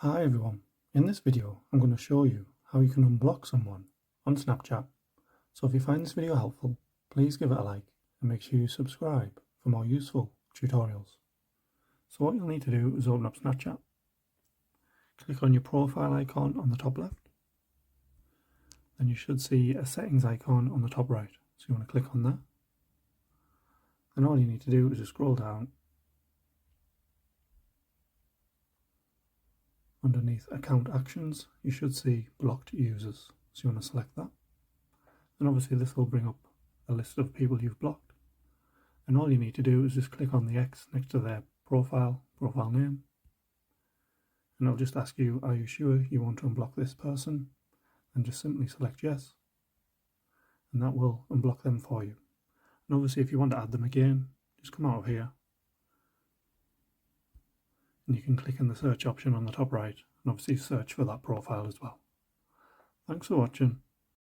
Hi everyone, in this video I'm going to show you how you can unblock someone on Snapchat. So if you find this video helpful, please give it a like and make sure you subscribe for more useful tutorials. So what you'll need to do is open up Snapchat, click on your profile icon on the top left, then you should see a settings icon on the top right, so you want to click on that. And all you need to do is just scroll down. Underneath account actions, you should see blocked users, so you want to select that. And obviously this will bring up a list of people you've blocked. And all you need to do is just click on the X next to their profile name. And it'll just ask you, are you sure you want to unblock this person? And just simply select yes. And that will unblock them for you. And obviously if you want to add them again, just come out of here. And you can click in the search option on the top right and obviously search for that profile as well. Thanks for watching.